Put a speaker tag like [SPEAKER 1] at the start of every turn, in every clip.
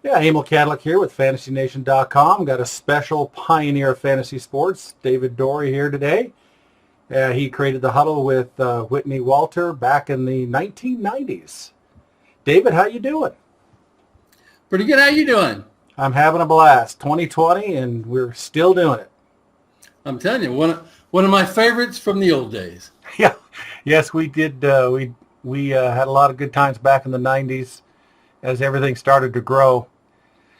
[SPEAKER 1] Yeah, Emil Cadlick here with FantasyNation.com. Got a special pioneer of fantasy sports, David Dorey, here today. He created the huddle with Whitney Walters back in the 1990s. David, how you doing?
[SPEAKER 2] Pretty good. How you doing?
[SPEAKER 1] I'm having a blast. 2020, and we're still doing it.
[SPEAKER 2] I'm telling you, one of my favorites from the old days.
[SPEAKER 1] Yeah, yes, we did. We had a lot of good times back in the 90s as everything started to grow.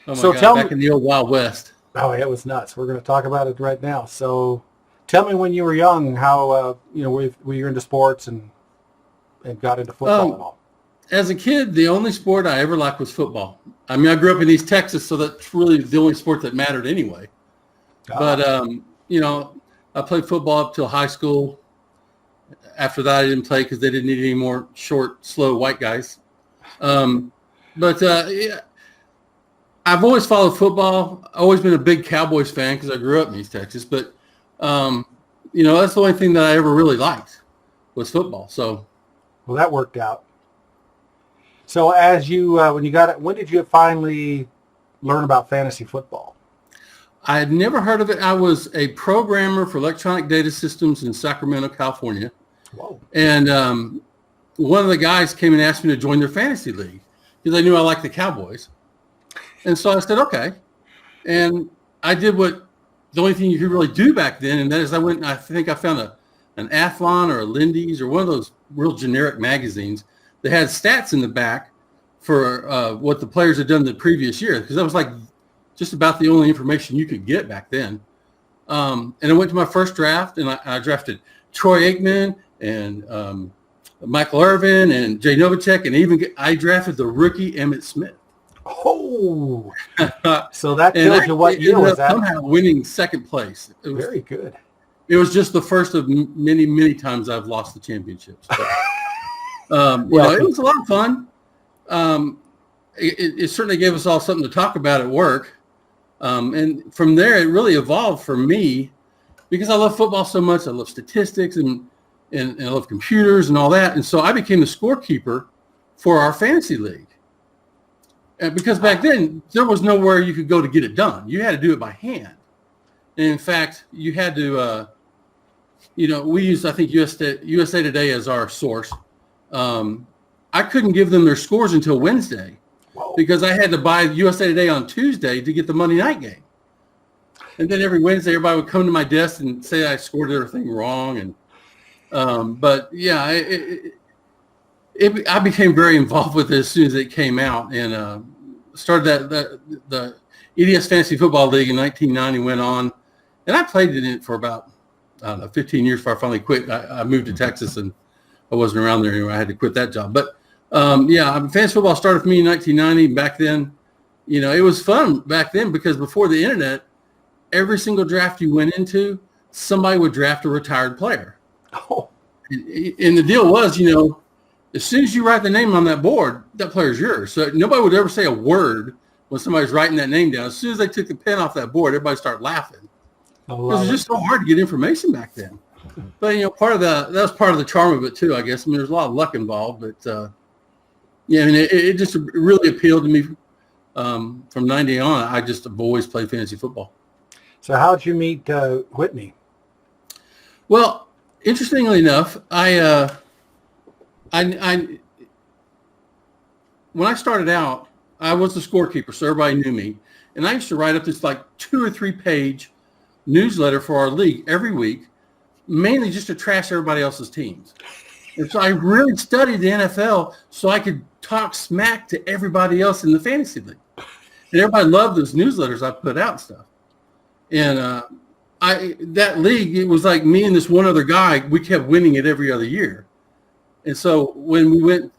[SPEAKER 2] Oh my God, back in the old Wild West.
[SPEAKER 1] Oh, it was nuts. We're going to talk about it right now. So tell me, when you were young, how, were you into sports and got into football and all?
[SPEAKER 2] As a kid, the only sport I ever liked was football. I mean, I grew up in East Texas, so that's really the only sport that mattered anyway. But, I played football up till high school. After that, I didn't play because they didn't need any more short, slow white guys. I've always followed football. Always been a big Cowboys fan because I grew up in East Texas. But, that's the only thing that I ever really liked was football. So,
[SPEAKER 1] well, that worked out. So as you, when did you finally learn about fantasy football?
[SPEAKER 2] I had never heard of it. I was a programmer for electronic data systems in Sacramento, California.
[SPEAKER 1] Whoa.
[SPEAKER 2] And one of the guys came and asked me to join their fantasy league because I knew I liked the Cowboys. And so I said, okay. And I did what the only thing you could really do back then, and that is I think I found an Athlon or a Lindy's or one of those real generic magazines that had stats in the back for what the players had done the previous year, because that was like just about the only information you could get back then. And I went to my first draft, and I drafted Troy Aikman and Michael Irvin and Jay Novacek, and I drafted the rookie Emmitt Smith.
[SPEAKER 1] Oh, so that tells you what year was that?
[SPEAKER 2] Somehow winning second place.
[SPEAKER 1] It was very good.
[SPEAKER 2] It was just the first of many, many times I've lost the championships. But, it was a lot of fun. It certainly gave us all something to talk about at work. And from there, it really evolved for me because I love football so much. I love statistics and I love computers and all that. And so I became the scorekeeper for our fantasy league. And because back then, there was nowhere you could go to get it done. You had to do it by hand. And in fact, you had to, we used, I think, USA Today as our source. I couldn't give them their scores until Wednesday.
[SPEAKER 1] Whoa. Because
[SPEAKER 2] I had to buy USA Today on Tuesday to get the Monday night game. And then every Wednesday, everybody would come to my desk and say I scored everything wrong. And I became very involved with it as soon as it came out, and started the EDS Fantasy Football League in 1990. Went on, and I played in it for about 15 years before I finally quit. I moved to Texas, and I wasn't around there anymore. I had to quit that job. But fantasy football started for me in 1990. Back then, it was fun back then because before the internet, every single draft you went into, somebody would draft a retired player.
[SPEAKER 1] Oh.
[SPEAKER 2] And the deal was, as soon as you write the name on that board, that player's yours. So nobody would ever say a word when somebody's writing that name down. As soon as they took the pen off that board, everybody started laughing. It was just so hard to get information back then. But, that was part of the charm of it too, I guess. I mean, there's a lot of luck involved, but it just really appealed to me from 90 on. I just have always played fantasy football.
[SPEAKER 1] So how did you meet Whitney?
[SPEAKER 2] Well, interestingly enough, when I started out, I was the scorekeeper, so everybody knew me. And I used to write up this like 2 or 3 page newsletter for our league every week, mainly just to trash everybody else's teams. And so I really studied the NFL so I could talk smack to everybody else in the fantasy league. And everybody loved those newsletters I put out and stuff. And that league, it was like me and this one other guy, we kept winning it every other year. And so when we went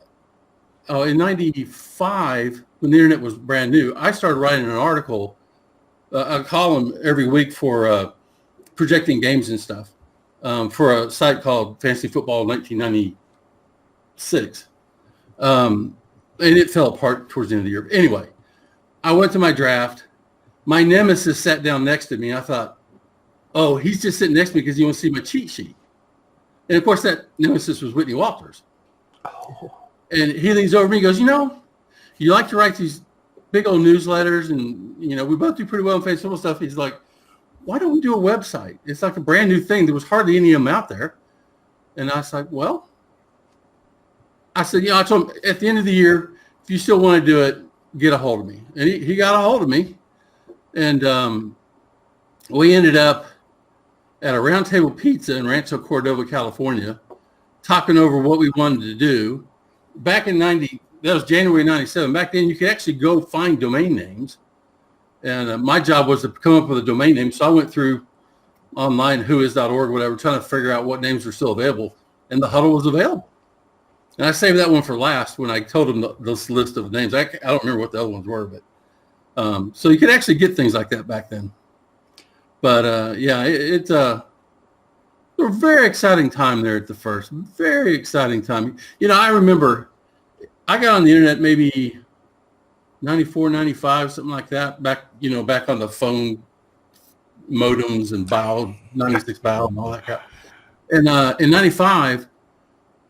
[SPEAKER 2] in 95, when the internet was brand new, I started writing an article, a column every week for projecting games and stuff for a site called Fantasy Football 1996. And it fell apart towards the end of the year. But anyway, I went to my draft. My nemesis sat down next to me. I thought, oh, he's just sitting next to me because he wants to see my cheat sheet. And, of course, that nemesis was Whitney Walters.
[SPEAKER 1] Oh.
[SPEAKER 2] And he leans over to me and goes, you like to write these big old newsletters, and we both do pretty well in Facebook stuff. He's like, why don't we do a website? It's like a brand new thing. There was hardly any of them out there. And I was like, well, I said, I told him at the end of the year, if you still want to do it, get a hold of me. And he got a hold of me. And we ended up at a Round Table Pizza in Rancho Cordova, California, talking over what we wanted to do. Back in that was January 97. Back then, you could actually go find domain names. And my job was to come up with a domain name. So I went through online, whois.org, whatever, trying to figure out what names were still available. And the Huddle was available. And I saved that one for last when I told him this list of names. I don't remember what the other ones were, but so you could actually get things like that back then. But it's a very exciting time there at the First. Very exciting time. I remember I got on the internet maybe 94, 95, something like that. Back on the phone modems and 96 BAL and all that crap. And in 95,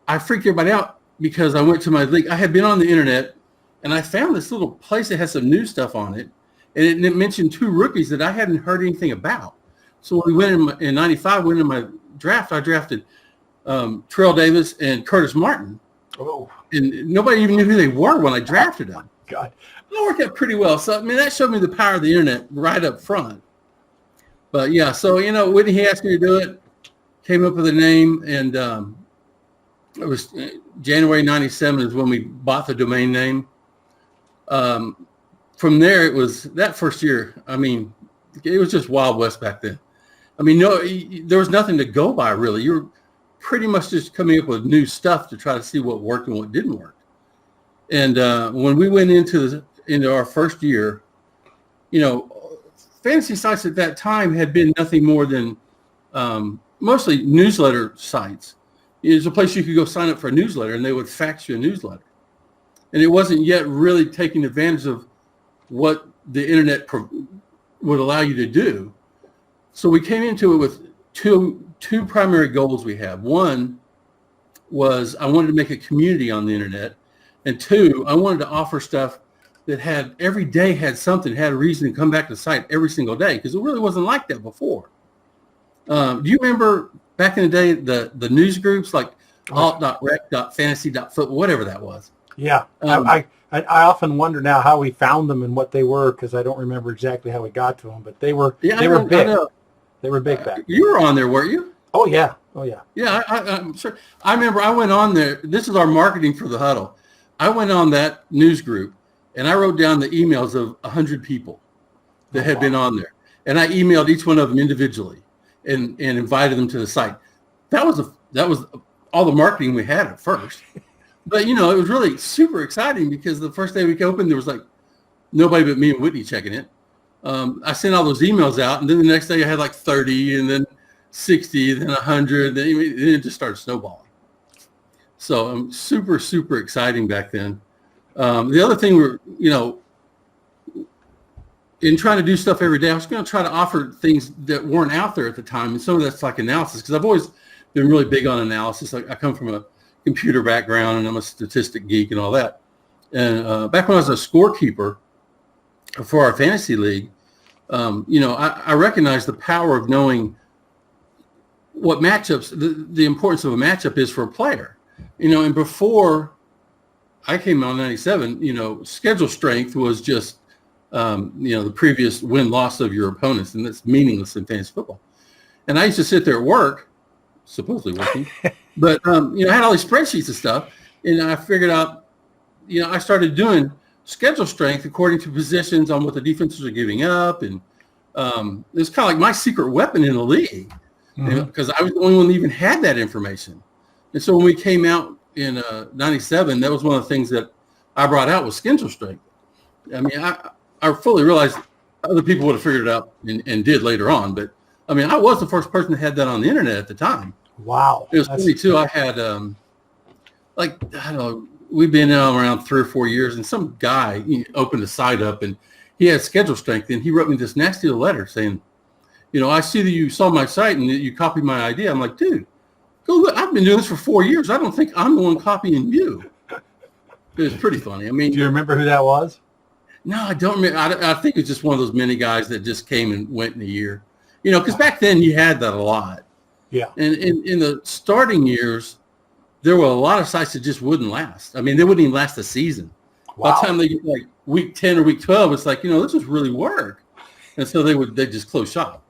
[SPEAKER 2] I freaked everybody out because I went to my league. I had been on the internet and I found this little place that has some new stuff on it. And it mentioned 2 rookies that I hadn't heard anything about. So when we went in 95, went in my draft, I drafted Terrell Davis and Curtis Martin.
[SPEAKER 1] Oh.
[SPEAKER 2] And nobody even knew who they were when I drafted them.
[SPEAKER 1] God.
[SPEAKER 2] It worked out pretty well. So, that showed me the power of the internet right up front. But, yeah, so, Whitney, he asked me to do it, came up with a name, and it was January 97 is when we bought the domain name. From there, it was that first year. It was just Wild West back then. There was nothing to go by, really. You were pretty much just coming up with new stuff to try to see what worked and what didn't work. And when we went into our first year, fantasy sites at that time had been nothing more than mostly newsletter sites. It was a place you could go sign up for a newsletter, and they would fax you a newsletter. And it wasn't yet really taking advantage of what the internet would allow you to do. So we came into it with two primary goals we have. One was I wanted to make a community on the internet. And 2, I wanted to offer stuff that every day had something, had a reason to come back to the site every single day, because it really wasn't like that before. Do you remember back in the day the news groups like alt.rec.fantasy.foot, whatever that was? Yeah.
[SPEAKER 1] I often wonder now how we found them and what they were, because I don't remember exactly how we got to them, but they were big. They were big back then.
[SPEAKER 2] You were on there, weren't you?
[SPEAKER 1] Oh, yeah.
[SPEAKER 2] Yeah, I'm sure. I remember I went on there. This is our marketing for the Huddle. I went on that news group, and I wrote down the emails of 100 people that had been on there. And I emailed each one of them individually and invited them to the site. That was all the marketing we had at first. But, it was really super exciting because the first day we opened, there was like nobody but me and Whitney checking it. I sent all those emails out, and then the next day I had like 30, and then 60, then 100. Then it just started snowballing. So super, super exciting back then. The other thing in trying to do stuff every day, I was going to try to offer things that weren't out there at the time. And some of that's like analysis, because I've always been really big on analysis. I come from a computer background, and I'm a statistic geek and all that. And back when I was a scorekeeper for our fantasy league, I recognized the power of knowing what matchups, the importance of a matchup is for a player. And before I came on 97, schedule strength was just, the previous win-loss of your opponents, and that's meaningless in fantasy football. And I used to sit there at work, supposedly working, but, I had all these spreadsheets and stuff, and I figured out, I started doing schedule strength according to positions on what the defenses are giving up, and it was kind of like my secret weapon in the league, because I was the only one that even had that information. And so when we came out in 97, that was one of the things that I brought out was schedule strength. I fully realized other people would have figured it out and did later on, but I was the first person that had that on the internet at the time.
[SPEAKER 1] Wow.
[SPEAKER 2] It was funny too. I had I don't know, we've been around 3 or 4 years, and some guy opened a site up, and he had schedule strength, and he wrote me this nasty little letter saying, I see that you saw my site and that you copied my idea. I'm like, dude, go look. I've been doing this for 4 years. I don't think I'm the one copying you. It was pretty funny.
[SPEAKER 1] Do you remember who that was?
[SPEAKER 2] No, I don't remember. I think it's just one of those many guys that just came and went in a year. Because back then you had that a lot.
[SPEAKER 1] Yeah.
[SPEAKER 2] And in the starting years, there were a lot of sites that just wouldn't last. I mean, they wouldn't even last a season.
[SPEAKER 1] Wow.
[SPEAKER 2] By the time they get like week 10 or week 12, it's like, this was really work. And so they just close shop.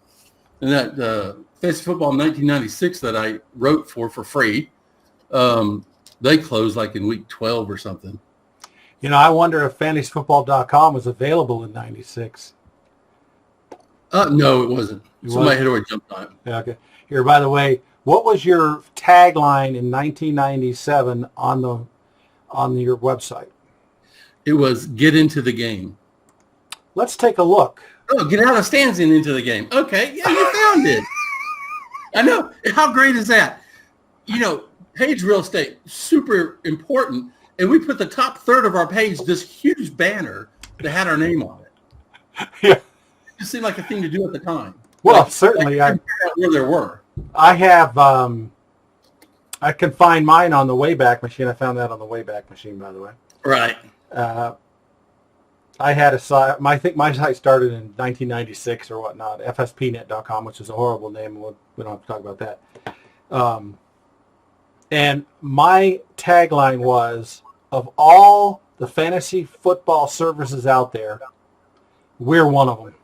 [SPEAKER 2] And that fantasy football in 1996 that I wrote for free, they closed like in week 12 or something.
[SPEAKER 1] I wonder if fantasyfootball.com was available in 96.
[SPEAKER 2] No, it wasn't. Somebody had already jumped on it.
[SPEAKER 1] Yeah, okay. Here, by the way, what was your tagline in 1997 on your website?
[SPEAKER 2] It was get into the game.
[SPEAKER 1] Let's take a look.
[SPEAKER 2] Oh, get out of the stands and into the game. Okay, yeah, you found it. I know. How great is that? Page real estate, super important. And we put the top third of our page, this huge banner that had our name on it.
[SPEAKER 1] Yeah.
[SPEAKER 2] It seemed like a thing to do at the time.
[SPEAKER 1] Well, certainly.
[SPEAKER 2] I where there were.
[SPEAKER 1] I have, I can find mine on the Wayback Machine. I found that on the Wayback Machine, by the way.
[SPEAKER 2] Right.
[SPEAKER 1] I had a site, I think my site started in 1996 or whatnot, fspnet.com, which is a horrible name. We don't have to talk about that. And my tagline was, of all the fantasy football services out there, we're one of them.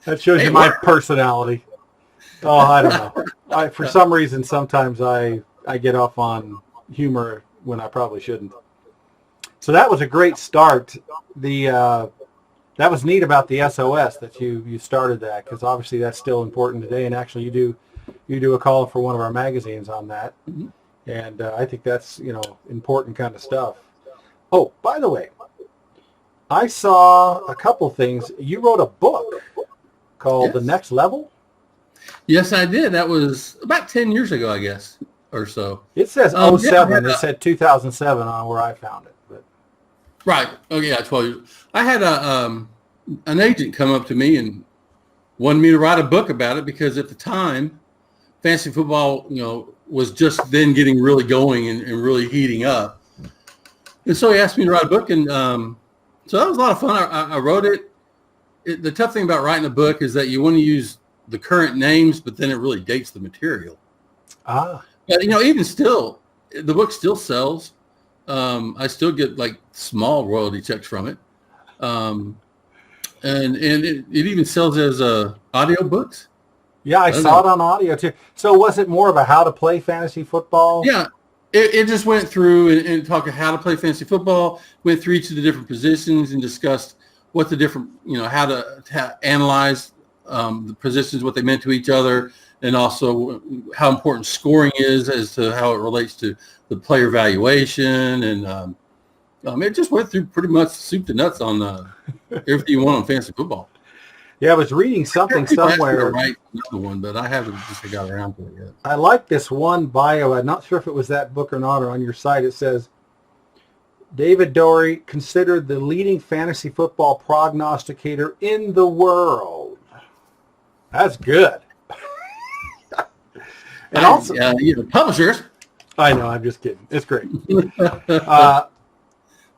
[SPEAKER 1] That shows you my personality. Oh, I don't know. For some reason, sometimes I get off on humor when I probably shouldn't. So that was a great start. That was neat about the SOS that you started that, because obviously that's still important today. And actually, you do a call for one of our magazines on that,
[SPEAKER 2] mm-hmm.
[SPEAKER 1] and I think that's important kind of stuff. Oh, by the way, I saw a couple things. You wrote a book called The Next Level?
[SPEAKER 2] Yes, I did. That was about 10 years ago, I guess, or so.
[SPEAKER 1] It says 07. It said 2007 on where I found it. But.
[SPEAKER 2] Right. Oh, yeah, 12 years. I had an agent come up to me and wanted me to write a book about it, because at the time, fantasy football, was just then getting really going and really heating up. And so he asked me to write a book, and so that was a lot of fun. I wrote it. The tough thing about writing a book is that you want to use the current names, but then it really dates the material. But, even still, the book still sells. I still get like small royalty checks from it. And it even sells as audio books.
[SPEAKER 1] Yeah, I saw it on audio too. So was it more of a how to play fantasy football?
[SPEAKER 2] Yeah, it just went through and talked how to play fantasy football, went through each of the different positions and discussed what the different, how to analyze the positions, what they meant to each other, and also how important scoring is as to how it relates to the player valuation. And it just went through pretty much soup to nuts on everything you want on fantasy football.
[SPEAKER 1] Yeah, I was reading something somewhere.
[SPEAKER 2] To write another one, but I haven't just got around to it yet.
[SPEAKER 1] I like this one bio. I'm not sure if it was that book or not, or on your site. It says, David Dorey, considered the leading fantasy football prognosticator in the world. That's good. And also,
[SPEAKER 2] publishers.
[SPEAKER 1] I know, I'm just kidding. It's great.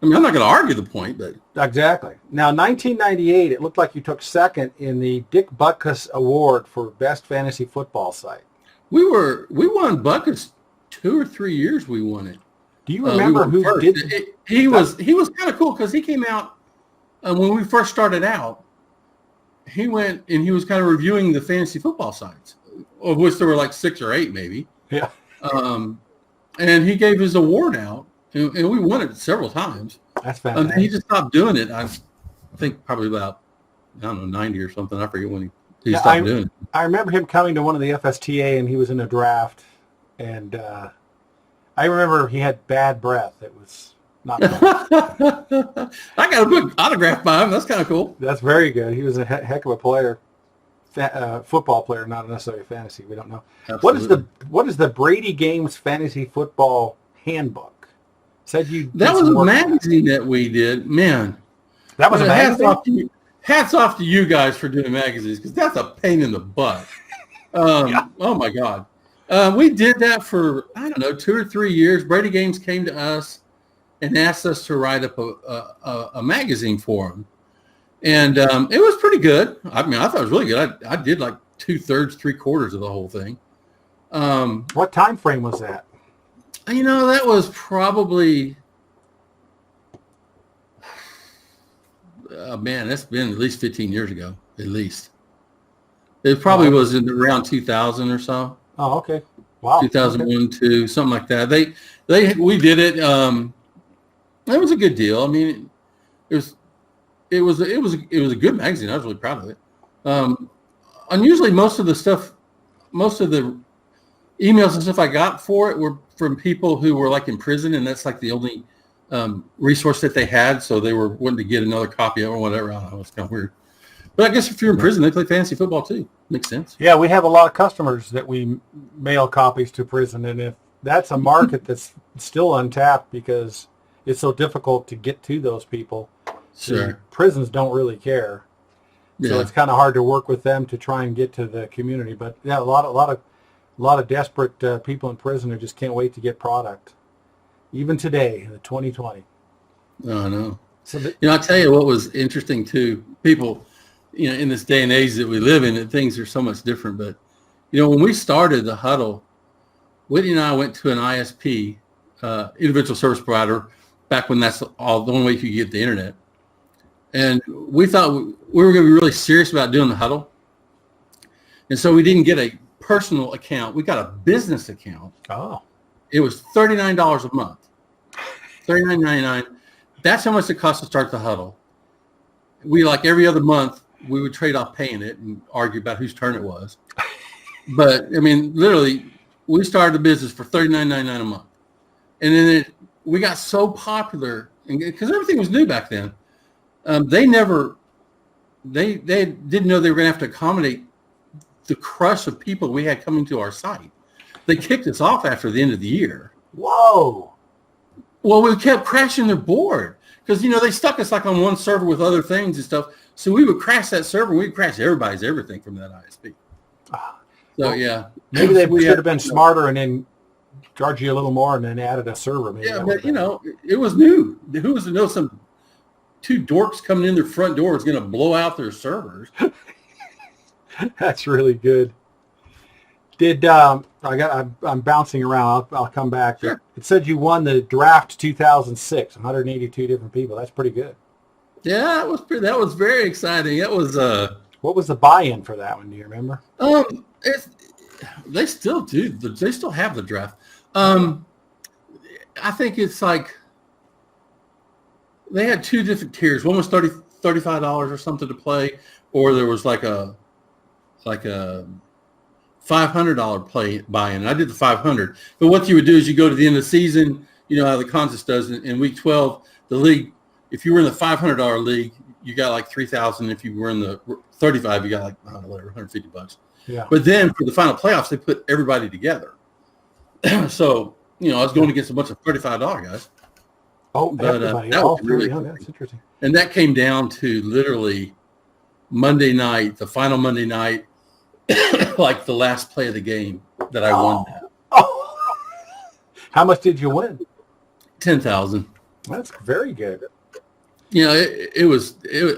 [SPEAKER 2] I'm not going to argue the point, but
[SPEAKER 1] exactly. Now, 1998, it looked like you took second in the Dick Butkus Award for Best Fantasy Football Site.
[SPEAKER 2] We won Butkus 2 or 3 years. We won it.
[SPEAKER 1] Do you remember who first. Did?
[SPEAKER 2] He was kind of cool because he came out when we first started out. He went and he was kind of reviewing the fantasy football sites, of which there were like 6 or 8 maybe.
[SPEAKER 1] Yeah.
[SPEAKER 2] And he gave his award out. And we won it several times.
[SPEAKER 1] That's fantastic.
[SPEAKER 2] He just stopped doing it. I think probably about, 90 or something. I forget when he stopped doing it.
[SPEAKER 1] I remember him coming to one of the FSTA, and he was in a draft. And I remember he had bad breath. It was not fun.
[SPEAKER 2] I got a book autographed by him. That's kind of cool.
[SPEAKER 1] That's very good. He was a heck of a player. Football player, not necessarily fantasy. We don't know.
[SPEAKER 2] Absolutely.
[SPEAKER 1] What is the Brady Games Fantasy Football Handbook?
[SPEAKER 2] That was a magazine that we did. Man,
[SPEAKER 1] that was a magazine.
[SPEAKER 2] Hats off to you guys for doing magazines, because that's a pain in the butt. Oh my God. We did that for, I don't know, 2 or 3 years. Brady Games came to us and asked us to write up a magazine for them. And it was pretty good. I mean, I thought it was really good. I did like 2/3, 3/4 of the whole thing.
[SPEAKER 1] What time frame was that?
[SPEAKER 2] That was probably, man, that's been at least 15 years ago, at least. It probably was in around 2000 or so.
[SPEAKER 1] Oh, okay. Wow.
[SPEAKER 2] 2001, okay. 2, something like that. We did it. It was a good deal. I mean, it was a good magazine. I was really proud of it. Unusually, most of the emails and stuff I got for it were from people who were like in prison, and that's like the only resource that they had. So they were wanting to get another copy or whatever. I don't know. It's kind of weird. But I guess if you're in prison, they play fantasy football too. Makes sense.
[SPEAKER 1] Yeah, we have a lot of customers that we mail copies to prison, and if that's a market that's still untapped because it's so difficult to get to those people.
[SPEAKER 2] Sure.
[SPEAKER 1] Prisons don't really care. So
[SPEAKER 2] Yeah.
[SPEAKER 1] it's kind of hard to work with them to try and get to the community. But yeah, a lot of desperate people in prison who just can't wait to get product. Even today, in 2020.
[SPEAKER 2] Oh, no.
[SPEAKER 1] So
[SPEAKER 2] I'll tell you what was interesting too. People, in this day and age that we live in, that things are so much different. But, when we started the Huddle, Whitney and I went to an ISP, individual service provider, back when that's the only way you could get the internet. And we thought we were going to be really serious about doing the Huddle. And so we didn't get a personal account. We got a business account.
[SPEAKER 1] Oh.
[SPEAKER 2] It was $39 a month. $39.99. That's how much it cost to start the Huddle. We, like every other month, we would trade off paying it and argue about whose turn it was. But, I mean, literally, we started the business for $39.99 a month. And then we got so popular, because everything was new back then. They didn't know they were going to have to accommodate the crush of people we had coming to our site. They kicked us off after the end of the year.
[SPEAKER 1] Whoa.
[SPEAKER 2] Well, we kept crashing their board because, they stuck us like on one server with other things and stuff. So we would crash that server. We'd crash everybody's everything from that ISP. So, yeah.
[SPEAKER 1] Maybe they should have been smarter and then charged you a little more and then added a server. Maybe
[SPEAKER 2] yeah, but, it was new. Who was to know some 2 dorks coming in their front door is going to blow out their servers?
[SPEAKER 1] That's really good. I'm bouncing around. I'll come back.
[SPEAKER 2] Sure.
[SPEAKER 1] It said you won the draft 2006, 182 different people. That's pretty good.
[SPEAKER 2] Yeah, that was very exciting. That was
[SPEAKER 1] What was the buy-in for that one? Do you remember?
[SPEAKER 2] They still do. They still have the draft. I think it's like they had 2 different tiers. One was $35 or something to play, or there was like a $500 play buy-in. I did the $500. But what you would do is you go to the end of the season. You know how the contest does in week 12. The league, if you were in the $500 league, you got like $3,000. If you were in the 35, you got like whatever, $150.
[SPEAKER 1] Yeah.
[SPEAKER 2] But then for the final playoffs, they put everybody together. So I was going against a bunch of $35 guys.
[SPEAKER 1] Oh,
[SPEAKER 2] but
[SPEAKER 1] everybody.
[SPEAKER 2] that was really
[SPEAKER 1] cool. That's interesting.
[SPEAKER 2] And that came down to literally Monday night, the final Monday night, like the last play of the game that I won that.
[SPEAKER 1] Oh. How much did you win?
[SPEAKER 2] 10,000.
[SPEAKER 1] That's very good.
[SPEAKER 2] It was.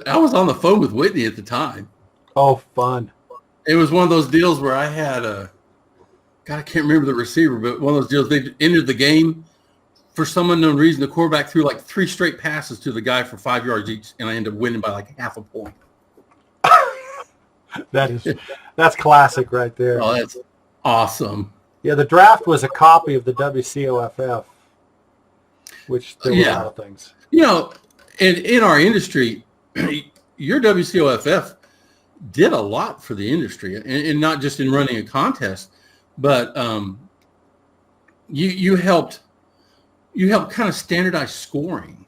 [SPEAKER 2] I was on the phone with Whitney at the time.
[SPEAKER 1] Oh, fun.
[SPEAKER 2] It was one of those deals where I had I can't remember the receiver, but one of those deals, they entered the game. For some unknown reason, the quarterback threw like 3 straight passes to the guy for 5 yards each, and I ended up winning by like half a point.
[SPEAKER 1] That's classic right there.
[SPEAKER 2] Oh, that's awesome.
[SPEAKER 1] Yeah, the draft was a copy of the WCOFF, which there were a lot of things.
[SPEAKER 2] In our industry, your WCOFF did a lot for the industry, and not just in running a contest, but you helped kind of standardize scoring.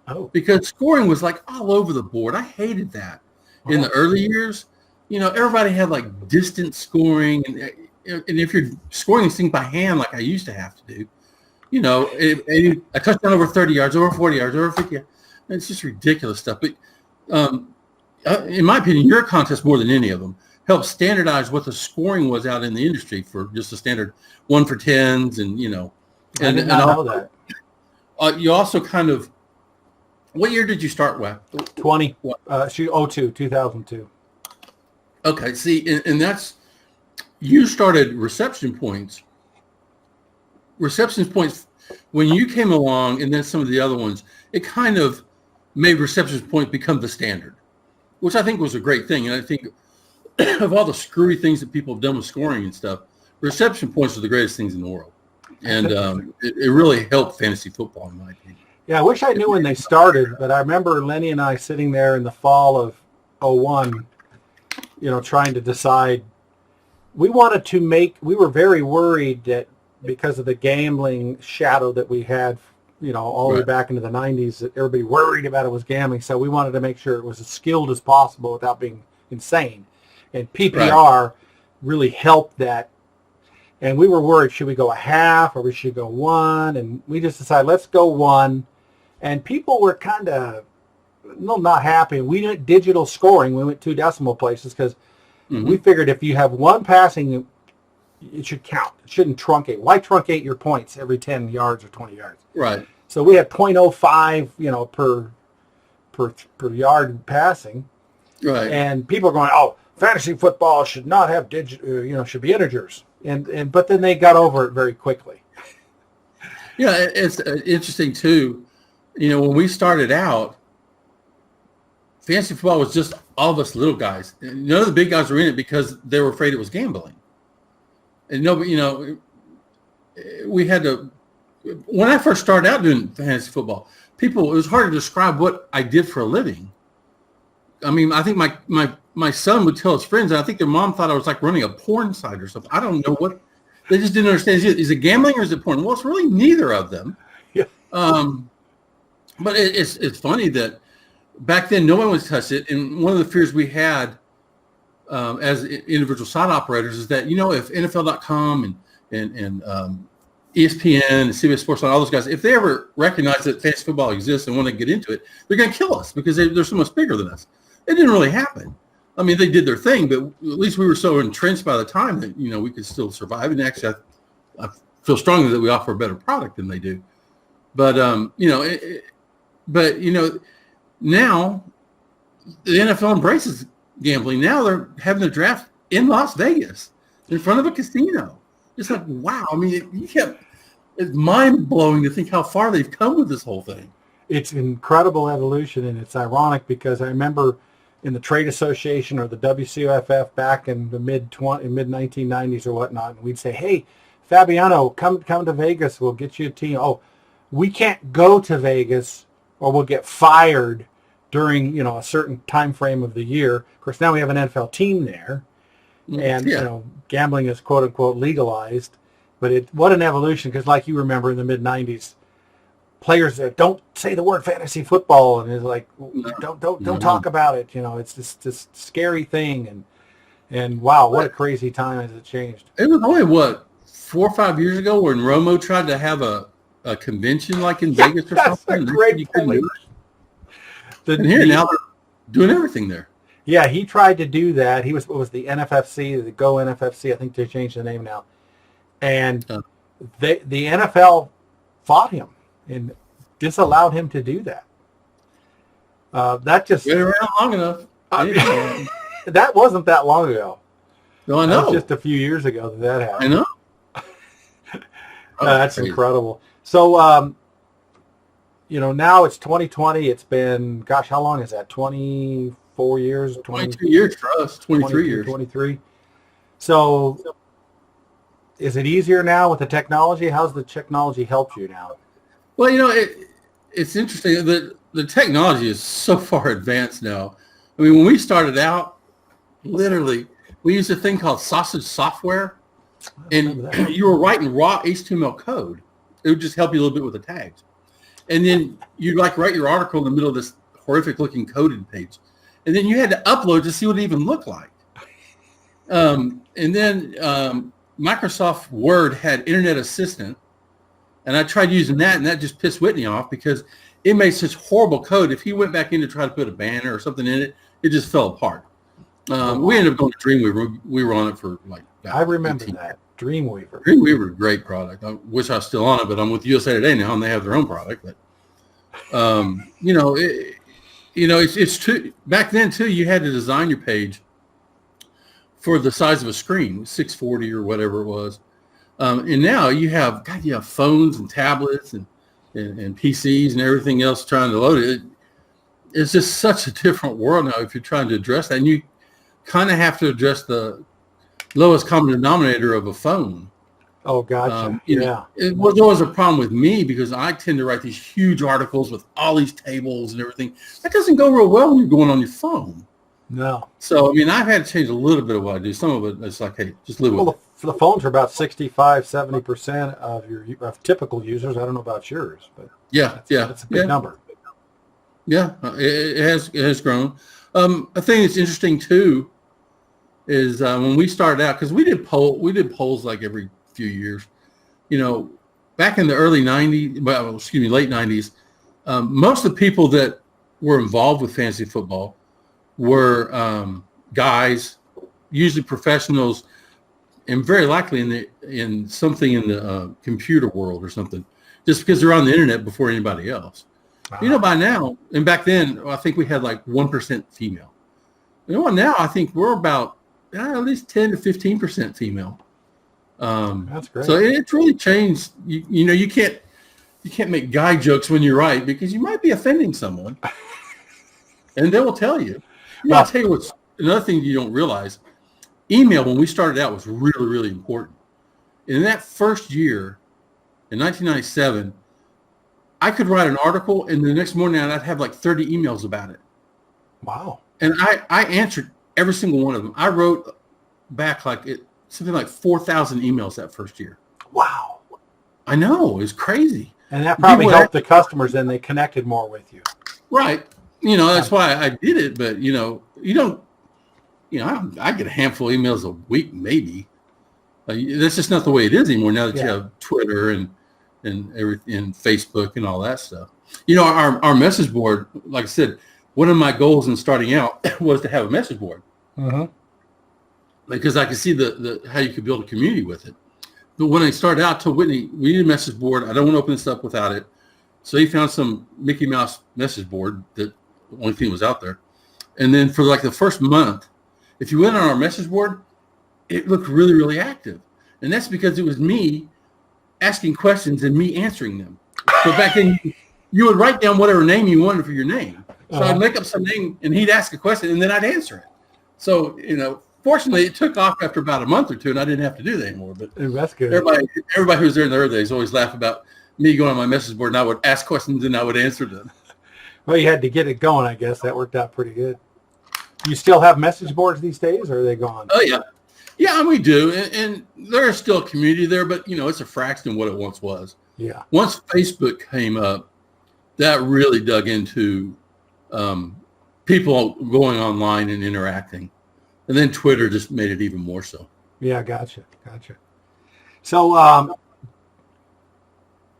[SPEAKER 1] Oh,
[SPEAKER 2] because scoring was like all over the board. I hated that in the early years. Everybody had like distant scoring, and if you're scoring these things by hand, like I used to have to do, a touchdown over 30 yards, over 40 yards, over 50 yards, it's just ridiculous stuff. But in my opinion, your contest more than any of them, helped standardize what the scoring was out in the industry for just a standard 1 for 10s, and
[SPEAKER 1] I did not know that.
[SPEAKER 2] You also kind of, what year did you start with?
[SPEAKER 1] 2002.
[SPEAKER 2] Okay, see, and that's, you started reception points. Reception points, when you came along, and then some of the other ones, it kind of made reception points become the standard, which I think was a great thing. And I think of all the screwy things that people have done with scoring and stuff, reception points are the greatest things in the world. And it really helped fantasy football, in my opinion.
[SPEAKER 1] Yeah, I wish I knew when they started, but I remember Lenny and I sitting there in the fall of 01, trying to decide. We wanted to we were very worried that because of the gambling shadow that we had, all the way back into the 90s, that everybody worried about it was gambling. So we wanted to make sure it was as skilled as possible without being insane. And PPR really helped that. And we were worried, should we go a half or we should go 1? And we just decided, let's go 1. And people were kind of not happy. We went digital scoring. We went 2 decimal places because we figured if you have 1 passing, it should count. It shouldn't truncate. Why truncate your points every 10 yards or 20 yards?
[SPEAKER 2] Right.
[SPEAKER 1] So we had 0.05, per yard passing.
[SPEAKER 2] Right.
[SPEAKER 1] And people are going, oh, fantasy football should not have should be integers. But then they got over it very quickly.
[SPEAKER 2] Yeah, it's interesting too. When we started out, fantasy football was just all of us little guys. None of the big guys were in it because they were afraid it was gambling. And nobody, we had to. When I first started out doing fantasy football, it was hard to describe what I did for a living. I mean, I think my son would tell his friends, and I think their mom thought I was like running a porn site or something. I don't know what. They just didn't understand. Is it gambling or is it porn? Well, it's really neither of them.
[SPEAKER 1] Yeah.
[SPEAKER 2] But it's funny that back then no one was touched it, and one of the fears we had as individual site operators is that if NFL.com and ESPN and CBS Sports and all those guys, if they ever recognize that fantasy football exists and want to get into it, they're going to kill us because they're so much bigger than us. It didn't really happen. I mean, they did their thing, but at least we were so entrenched by the time that we could still survive. And actually, I feel strongly that we offer a better product than they do. But now the NFL embraces gambling. Now they're having the draft in Las Vegas in front of a casino. It's like, wow. I mean, it's mind-blowing to think how far they've come with this whole thing.
[SPEAKER 1] It's incredible evolution, and it's ironic because I remember in the trade association or the WCOFF back in the mid 1990s or whatnot, and we'd say, hey, Fabiano, come to Vegas. We'll get you a team. Oh, we can't go to Vegas or we'll get fired during, a certain time frame of the year. Of course, now we have an NFL team there, and, gambling is quote-unquote legalized. But what an evolution, because like you remember in the mid-90s, players that don't say the word fantasy football, and it's like, don't talk about it. It's this scary thing, and wow, what a crazy time has it changed.
[SPEAKER 2] It was only 4 or 5 years ago when Romo tried to have a convention like in Vegas or something.
[SPEAKER 1] That's a great point.
[SPEAKER 2] And here now they're doing everything there.
[SPEAKER 1] Yeah, he tried to do that. He was the NFFC, the Go NFFC. I think they changed the name now, and the NFL fought him and disallowed him to do that. That just
[SPEAKER 2] been around long enough.
[SPEAKER 1] That wasn't that long ago.
[SPEAKER 2] No, I know.
[SPEAKER 1] That was just a few years ago that happened.
[SPEAKER 2] I know.
[SPEAKER 1] That's crazy. Incredible. So, now it's 2020. It's been, gosh, how long is that? 24 years?
[SPEAKER 2] 22 years for us. 23 years.
[SPEAKER 1] 23. So, is it easier now with the technology? How's the technology helped you now?
[SPEAKER 2] Well, it's interesting. The technology is so far advanced now. I mean, when we started out, literally, we used a thing called sausage software, and you were writing raw HTML code. It would just help you a little bit with the tags. And then you'd write your article in the middle of this horrific looking coded page. And then you had to upload to see what it even looked like. And then Microsoft Word had Internet Assistant, and I tried using that, and that just pissed Whitney off because it made such horrible code. If he went back in to try to put a banner or something in it, it just fell apart. We ended up going to Dreamweaver. We were on it for like
[SPEAKER 1] I remember
[SPEAKER 2] 18
[SPEAKER 1] that. Dreamweaver.
[SPEAKER 2] Dreamweaver, great product. I wish I was still on it, but I'm with USA Today now, and they have their own product. But it's too, back then too. You had to design your page for the size of a screen, 640 or whatever it was. And now you have phones and tablets and PCs and everything else trying to load it. It's just such a different world now if you're trying to address that. And you kind of have to address the lowest common denominator of a phone.
[SPEAKER 1] Oh, gotcha.
[SPEAKER 2] It was always a problem with me because I tend to write these huge articles with all these tables and everything. That doesn't go real well when you're going on your phone.
[SPEAKER 1] No.
[SPEAKER 2] So, I've had to change a little bit of what I do. Some of it, it's like, hey, just live with it.
[SPEAKER 1] The phones are about 65-70% of typical users. I don't know about yours, but that's a big number.
[SPEAKER 2] Yeah, it has grown. I think it's interesting too is when we started out, because we did polls like every few years. Back in the early '90s, late '90s, most of the people that were involved with fantasy football were guys, usually professionals, and very likely in something in the computer world or something, just because they're on the internet before anybody else. Wow. By now, and back then, I think we had like 1% female. Now I think we're about at least 10 to 15% female.
[SPEAKER 1] That's great.
[SPEAKER 2] So it's really changed. You can't make guy jokes when you write because you might be offending someone, and they will tell you. I'll tell you what's another thing you don't realize. Email, when we started out, was really, really important. In that first year, in 1997, I could write an article, and the next morning I'd have like 30 emails about it.
[SPEAKER 1] Wow.
[SPEAKER 2] And I answered every single one of them. I wrote back something like 4,000 emails that first year.
[SPEAKER 1] Wow.
[SPEAKER 2] I know. It's crazy.
[SPEAKER 1] And that probably helped the customers, and they connected more with you.
[SPEAKER 2] Right. That's why I did it. But, you don't. I get a handful of emails a week, maybe. That's just not the way it is anymore. Now that you have Twitter and everything, and Facebook and all that stuff. Our message board. Like I said, one of my goals in starting out was to have a message board, because I could see the how you could build a community with it. But when I started out, told Whitney, we need a message board. I don't want to open this up without it. So he found some Mickey Mouse message board that the only thing was out there. And then for like the first month, if you went on our message board, it looked really, really active. And that's because it was me asking questions and me answering them. So back then, you would write down whatever name you wanted for your name. So I'd make up some name, and he'd ask a question, and then I'd answer it. So, fortunately, it took off after about a month or two, and I didn't have to do that anymore. But
[SPEAKER 1] that's good.
[SPEAKER 2] Everybody who was there in the early days always laughed about me going on my message board, and I would ask questions, and I would answer them.
[SPEAKER 1] Well, you had to get it going, I guess. That worked out pretty good. You still have message boards these days, or are they gone?
[SPEAKER 2] Oh, yeah. Yeah, we do. And there's still a community there, but, it's a fraction of what it once was.
[SPEAKER 1] Yeah.
[SPEAKER 2] Once Facebook came up, that really dug into people going online and interacting. And then Twitter just made it even more so.
[SPEAKER 1] Yeah, gotcha. So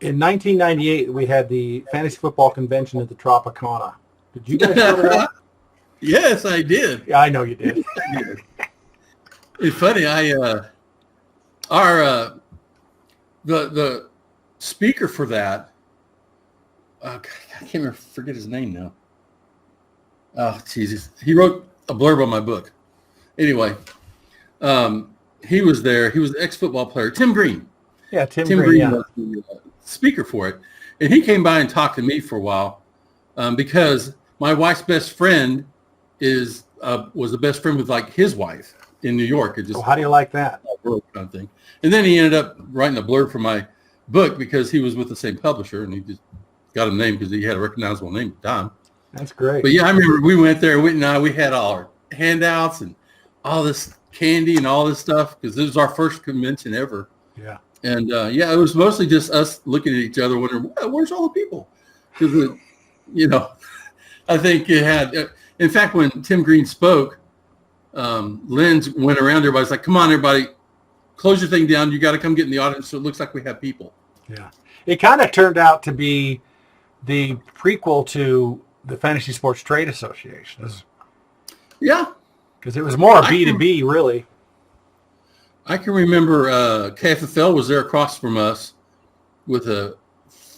[SPEAKER 1] in 1998, we had the Fantasy Football Convention at the Tropicana. Did you guys go to that?
[SPEAKER 2] Yes, I did.
[SPEAKER 1] Yeah, I know you did.
[SPEAKER 2] I did. It's funny. The speaker for that, I can't forget his name now. Oh, Jesus. He wrote a blurb on my book. Anyway, he was there. He was an ex-football player, Tim Green.
[SPEAKER 1] Yeah, Tim Green
[SPEAKER 2] was the speaker for it. And he came by and talked to me for a while because my wife's best friend was the best friend with like his wife in New York.
[SPEAKER 1] How do you like that?
[SPEAKER 2] Kind of thing. And then he ended up writing a blurb for my book because he was with the same publisher, and he just got a name because he had a recognizable name at the time.
[SPEAKER 1] That's great.
[SPEAKER 2] But yeah, I remember we went there, Whitney and I, we had all our handouts and all this candy and all this stuff because this was our first convention ever.
[SPEAKER 1] Yeah.
[SPEAKER 2] And it was mostly just us looking at each other wondering, where's all the people? Because, I think it had, in fact, when Tim Green spoke, Lynn went around, everybody's like, come on, everybody, close your thing down. You got to come get in the audience so it looks like we have people.
[SPEAKER 1] Yeah. It kind of turned out to be the prequel to the Fantasy Sports Trade Association.
[SPEAKER 2] Yeah.
[SPEAKER 1] Because it was more B2B, really.
[SPEAKER 2] I can remember KFFL was there across from us with a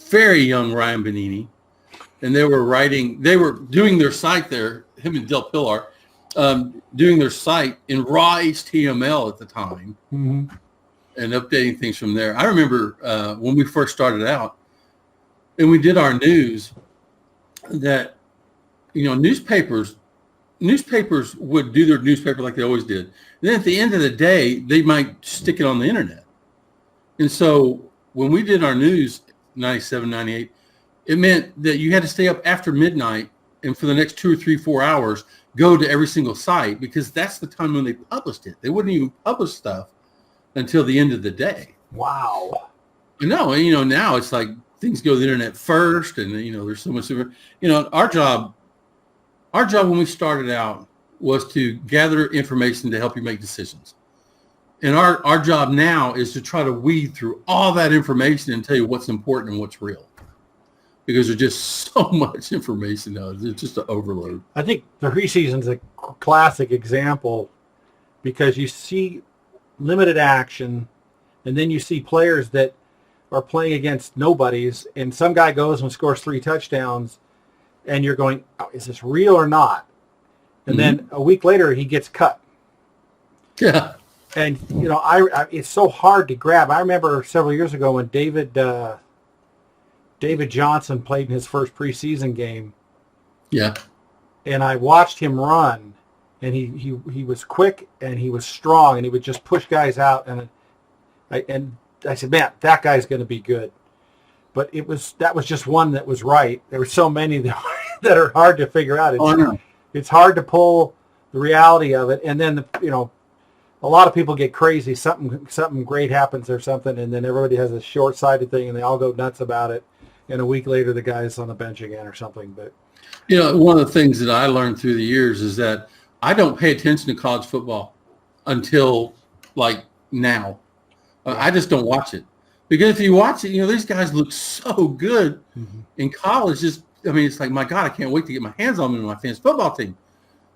[SPEAKER 2] very young Ryan Benini, and they were doing their site there, him and Del Pilar, doing their site in raw HTML at the time, and updating things from there. I remember when we first started out, and we did our news, that newspapers would do their newspaper like they always did. And then at the end of the day, they might stick it on the internet. And so when we did our news, 97, 98, it meant that you had to stay up after midnight and for the next 2 or 3, 4 hours, go to every single site, because that's the time when they published it. They wouldn't even publish stuff until the end of the day.
[SPEAKER 1] Wow.
[SPEAKER 2] No, now it's like things go to the internet first, and there's so much. Our job when we started out was to gather information to help you make decisions. And our job now is to try to weed through all that information and tell you what's important and what's real. Because there's just so much information now. It's just an overload.
[SPEAKER 1] I think the preseason's a classic example, because you see limited action, and then you see players that are playing against nobodies, and some guy goes and scores 3 touchdowns, and you're going, oh, is this real or not? And then a week later, he gets cut.
[SPEAKER 2] Yeah.
[SPEAKER 1] And, it's so hard to grab. I remember several years ago when David Johnson played in his first preseason game. Yeah. And I watched him run, and he was quick, and he was strong, and he would just push guys out. And I said, man, that guy's going to be good. But that was just one that was right. There were so many that are hard to figure out. It's hard to pull the reality of it. And then, a lot of people get crazy. Something great happens or something, and then everybody has a short-sighted thing, and they all go nuts about it. And a week later, the guy's on the bench again or something. But
[SPEAKER 2] one of the things that I learned through the years is that I don't pay attention to college football until like now. I just don't watch it, because if you watch it, these guys look so good in college. It's like, my God, I can't wait to get my hands on them in my fantasy football team.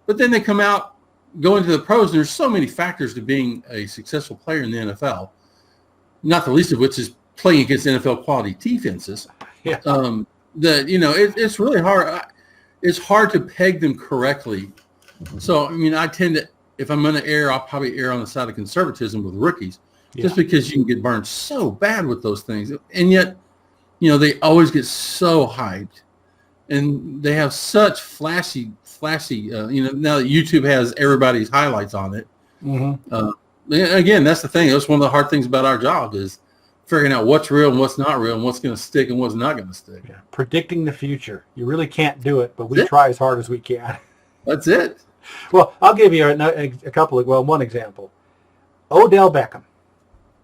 [SPEAKER 2] But then they come out, go into the pros, and there's so many factors to being a successful player in the NFL, not the least of which is playing against NFL quality defenses. Yeah. It's really hard. It's hard to peg them correctly. So, I tend to, if I'm going to err, I'll probably err on the side of conservatism with rookies, just because you can get burned so bad with those things. And yet, they always get so hyped, and they have such flashy, now that YouTube has everybody's highlights on it. Again, that's the thing. That's one of the hard things about our job, is figuring out what's real and what's not real, and what's going to stick and what's not going to stick.
[SPEAKER 1] Yeah. Predicting the future. You really can't do it, but we try as hard as we can.
[SPEAKER 2] That's it.
[SPEAKER 1] Well, I'll give you one example. Odell Beckham.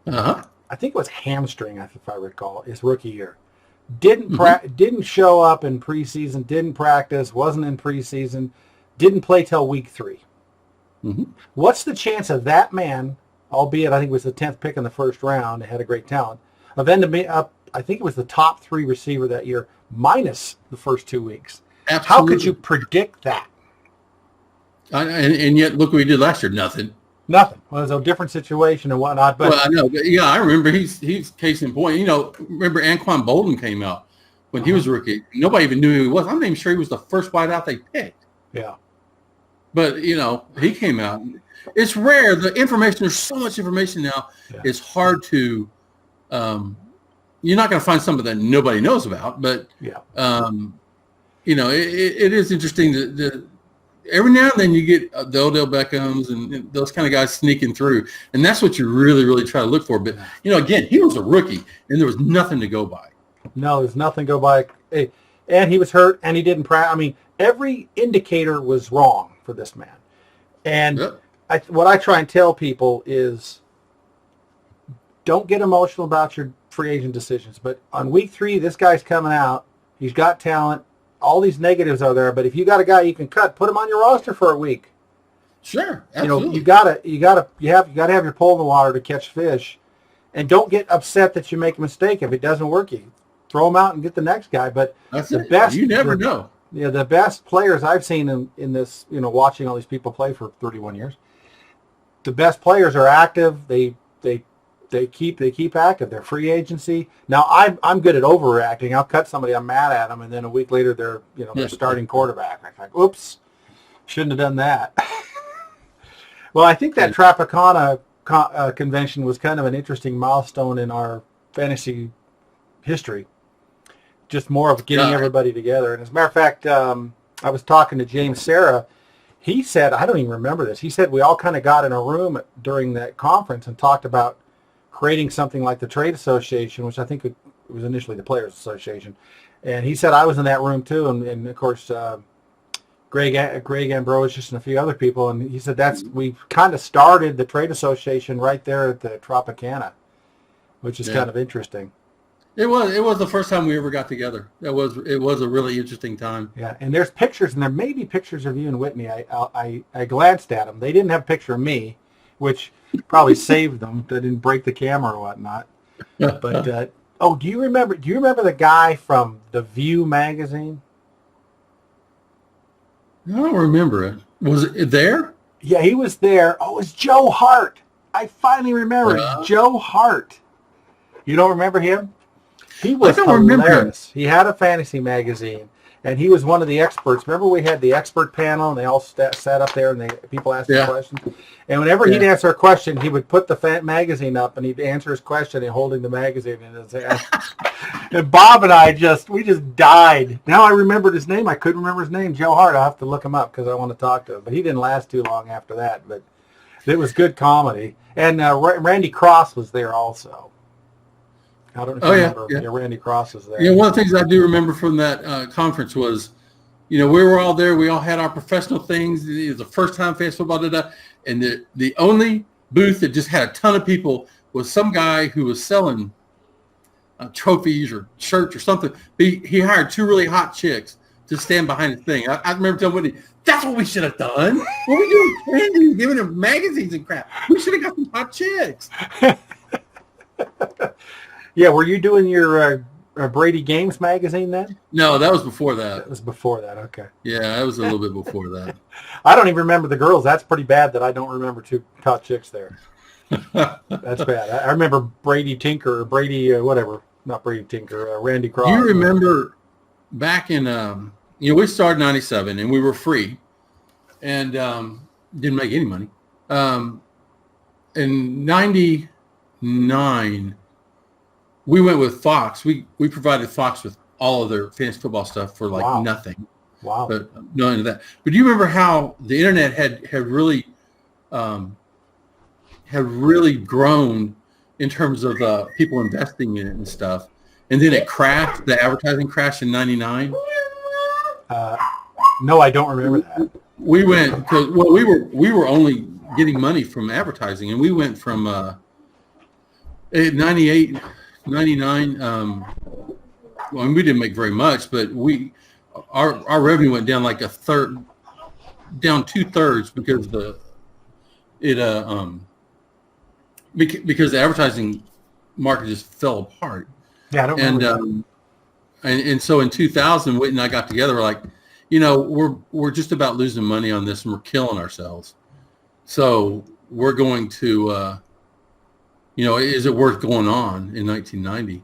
[SPEAKER 1] I think it was hamstring, if I recall, his rookie year. Didn't show up in preseason, didn't practice, wasn't in preseason, didn't play till week 3. What's the chance of that man, albeit I think it was the 10th pick in the first round, had a great talent, of ending up, I think it was the top 3 receiver that year, minus the first 2 weeks? Absolutely. How could you predict that?
[SPEAKER 2] And yet, look what he did last year. Nothing.
[SPEAKER 1] Well, it was a different situation and whatnot. But
[SPEAKER 2] I know. Yeah, I remember. He's case in point. Remember Anquan Bolden came out when he was a rookie. Nobody even knew who he was. I'm not even sure he was the first wide out they picked.
[SPEAKER 1] Yeah.
[SPEAKER 2] But, he came out. It's rare. The information, there's so much information now. Yeah. It's hard to, you're not going to find something that nobody knows about. But, it is interesting that every now and then you get the Odell Beckhams and those kind of guys sneaking through. And that's what you really, really try to look for. But, again, he was a rookie, and there was nothing to go by.
[SPEAKER 1] No, there's nothing to go by. And he was hurt, and he didn't practice. Every indicator was wrong for this man. And what I try and tell people is, don't get emotional about your free agent decisions. But on week 3, this guy's coming out. He's got talent. All these negatives are there, but if you got a guy you can cut, put him on your roster for a week.
[SPEAKER 2] Sure, absolutely.
[SPEAKER 1] You gotta have your pole in the water to catch fish, and don't get upset that you make a mistake. If it doesn't work, you throw him out and get the next guy. But
[SPEAKER 2] that's it. You never know.
[SPEAKER 1] Yeah, the best players I've seen in this, watching all these people play for 31 years, the best players are active. They keep active. They're free agency. Now I'm good at overreacting. I'll cut somebody. I'm mad at them, and then a week later they're starting quarterback. I'm like, oops, shouldn't have done that. Well, I think that Tropicana convention was kind of an interesting milestone in our fantasy history. Just more of getting everybody together. And as a matter of fact, I was talking to James Serra. He said, I don't even remember this. He said we all kind of got in a room during that conference and talked about creating something like the Trade Association, which I think it was initially the Players Association. And he said I was in that room too. And of course, Greg Ambrosius and a few other people. And he said we kind of started the Trade Association right there at the Tropicana, which is kind of interesting.
[SPEAKER 2] It was the first time we ever got together. It was a really interesting time.
[SPEAKER 1] Yeah, and there's pictures, and there may be pictures of you and Whitney. I glanced at them. They didn't have a picture of me, which probably saved them. They didn't break the camera or whatnot. But do you remember the guy from The View magazine?
[SPEAKER 2] I don't remember it. Was it there?
[SPEAKER 1] Yeah, he was there. Oh, it was Joe Hart. I finally remember Joe Hart. You don't remember him? He was hilarious. He had a fantasy magazine, and he was one of the experts. Remember we had the expert panel, and they all sat up there, and people asked him questions. And whenever he'd answer a question, he would put the magazine up, and he'd answer his question and holding the magazine in his hand. And Bob and I just died. Now I remembered his name. I couldn't remember his name, Joe Hart. I'll have to look him up because I want to talk to him. But he didn't last too long after that. But it was good comedy. And Randy Cross was there also. I don't know if you remember. Yeah, Randy Cross was there.
[SPEAKER 2] Yeah, one of the things I do remember from that conference was, we were all there. We all had our professional things. It was the first time fantasy football, and the only booth that just had a ton of people was some guy who was selling trophies or shirts or something. He hired two really hot chicks to stand behind the thing. I remember telling Whitney, that's what we should have done. What were we doing? Candy, giving them magazines and crap. We should have got some hot chicks.
[SPEAKER 1] Yeah, were you doing your Brady Games magazine then?
[SPEAKER 2] No, that was before that.
[SPEAKER 1] That was before that, okay.
[SPEAKER 2] Yeah, that was a little bit before that.
[SPEAKER 1] I don't even remember the girls. That's pretty bad that I don't remember two hot chicks there. That's bad. I remember Brady Tinker, or Brady, whatever. Not Brady Tinker, Randy Cross.
[SPEAKER 2] You remember back in, we started in 97, and we were free, and didn't make any money. In 99... we went with Fox. We provided Fox with all of their fantasy football stuff for nothing.
[SPEAKER 1] Wow.
[SPEAKER 2] But no into that. But do you remember how the internet had really grown in terms of people investing in it and stuff? And then it crashed. The advertising crashed in 99.
[SPEAKER 1] No, I don't remember that.
[SPEAKER 2] We went because we were only getting money from advertising, and we went from 98. 99, we didn't make very much, but our revenue went down like down 2/3 because because the advertising market just fell apart.
[SPEAKER 1] Yeah, I don't remember.
[SPEAKER 2] And so in 2000, Whitney and I got together. We're like, we're just about losing money on this, and we're killing ourselves. So we're going to. Is it worth going on in 1990?